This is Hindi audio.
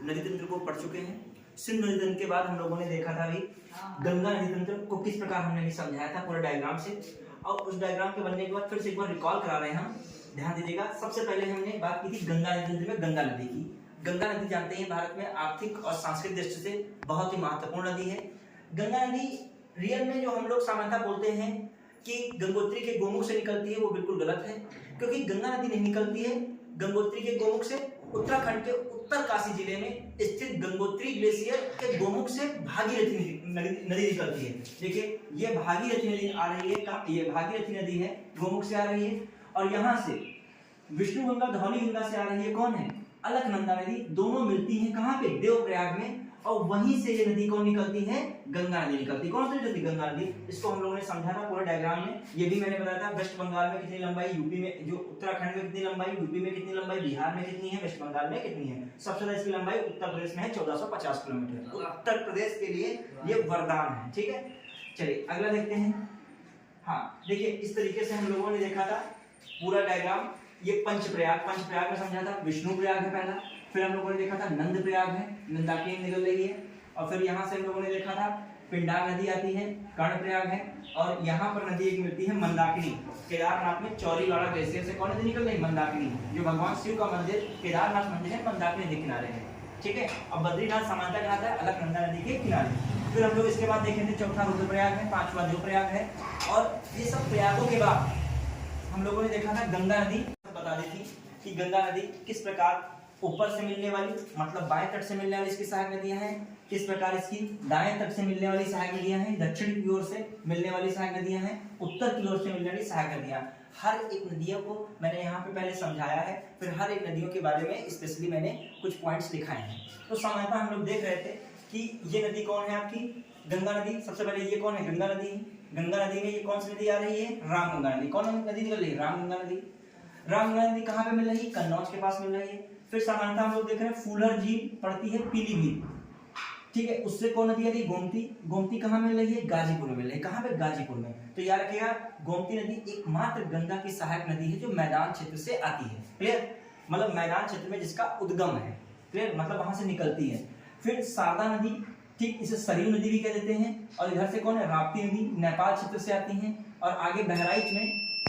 नदी तंत्र को पढ़ चुके हैं। सिंधु नदी तंत्र के बाद हम लोगों ने देखा था भी गंगा नदी तंत्र को किस प्रकार हमने भी समझाया था पूरा डायग्राम से। और उस डायग्राम के बनने के बाद फिर से एक बार रिकॉल करा रहे हैं हम, ध्यान दीजिएगा। सबसे पहले हमने बात की थी गंगा नदी तंत्र में गंगा नदी की। गंगा नदी जानते हैं भारत में आर्थिक और सांस्कृतिक दृष्टि से बहुत ही महत्वपूर्ण नदी है। गंगा नदी रियल में जो हम लोग सामान्यतः बोलते हैं कि गंगोत्री के गोमुख से निकलती है, वो बिल्कुल गलत है, क्योंकि गंगा नदी नहीं निकलती है गंगोत्री के गोमुख से। उत्तराखंड के उत्तरकाशी जिले में स्थित गंगोत्री ग्लेशियर के गोमुख से भागीरथी नदी निकलती है। देखिए ये भागीरथी नदी आ रही है, कहाँ? ये भागीरथी नदी है, गोमुख से आ रही है। और यहाँ से विष्णु गंगा धौली गंगा से आ रही है, कौन है? अलकनंदा नदी। दोनों मिलती हैं कहाँ पे? देवप्रयाग में। और वहीं से ये नदी कौन निकलती है? गंगा नदी निकलती है। कौन सी नदी? गंगा नदी। इसको हम लोगों ने समझा था पूरा डायग्राम में। ये भी मैंने बताया था वेस्ट बंगाल में कितनी लंबाई, यूपी में जो उत्तराखंड में कितनी लंबाई, यूपी में कितनी लंबाई, बिहार में कितनी है, वेस्ट बंगाल में कितनी है। सबसे ज्यादा इसकी लंबाई उत्तर प्रदेश में है, 1450 किलोमीटर। उत्तर प्रदेश के लिए ये वरदान है, ठीक है। चलिए अगला देखते हैं। हाँ देखिए इस तरीके से हम लोगों ने देखा था पूरा डायग्राम। ये पंचप्रयाग में समझा था, विष्णु प्रयाग है पहला। फिर हम लोगों ने देखा था नंद प्रयाग है, नंदाकिनी निकल रही है। और फिर यहाँ से हम लोगों ने देखा था पिंडार नदी आती है, कर्ण प्रयाग है। और यहाँ पर नदी एक मिलती है मंदाकिनी। केदारनाथ में चौरीवाड़ा ग्लेशियर से कौन नदी निकल रही है? मंदाकिनी। जो भगवान शिव का मंदिर केदारनाथ मंदिर है, मंदाकिनी नदी किनारे है, ठीक है। अब बद्रीनाथ सामान्यतः कहा था अलकनंदा नदी के किनारे। फिर हम लोग इसके बाद देखेंगे चौथा रुद्रप्रयाग है, पांचवा देवप्रयाग है। और ये सब प्रयागों के बाद हम लोगों ने देखा था गंगा नदी बता दी थी कि गंगा नदी किस प्रकार ऊपर से मिलने वाली, मतलब बाएं तट से मिलने वाली इसकी सहायक नदियां हैं, किस प्रकार इसकी दाएं तट से मिलने वाली सहायक नदियां हैं, दक्षिण की ओर से मिलने वाली सहायक नदियां हैं, उत्तर की ओर से मिलने वाली सहायक नदियां। हर एक नदियों को मैंने यहाँ पे पहले समझाया है, फिर हर एक नदियों के बारे में स्पेशली मैंने कुछ पॉइंट्स दिखाए हैं। तो सामान्यतः हम लोग देख रहे थे कि ये नदी कौन है आपकी? गंगा नदी। सबसे पहले ये कौन है? गंगा नदी। गंगा नदी में ये कौन सी नदी आ रही है? रामगंगा नदी। कौन नदी निकल रही है? रामगंगा नदी। रामगंगा नदी कहाँ पे मिल रही है? कन्नौज के पास मिल रही है। फिर सामान्यतः हम लोग देख रहे हैं फूलर झील पड़ती है पीलीभीत, ठीक है। उससे कौन नदी आ रही है? गोमती। गोमती कहाँ मिल रही है? गाजीपुर में मिल रही है। कहाँ पे? गाजीपुर में। तो याद रखिएगा गोमती नदी एकमात्र गंगा की सहायक नदी है जो मैदान क्षेत्र से आती है, क्लियर। मतलब मैदान क्षेत्र में जिसका उद्गम है, क्लियर, मतलब वहां से निकलती है। फिर शारदा नदी, ठीक, इसे सरयू नदी भी कह देते हैं। और इधर से कौन है? राप्ती नदी, नेपाल क्षेत्र से आती है। और आगे बहराइच में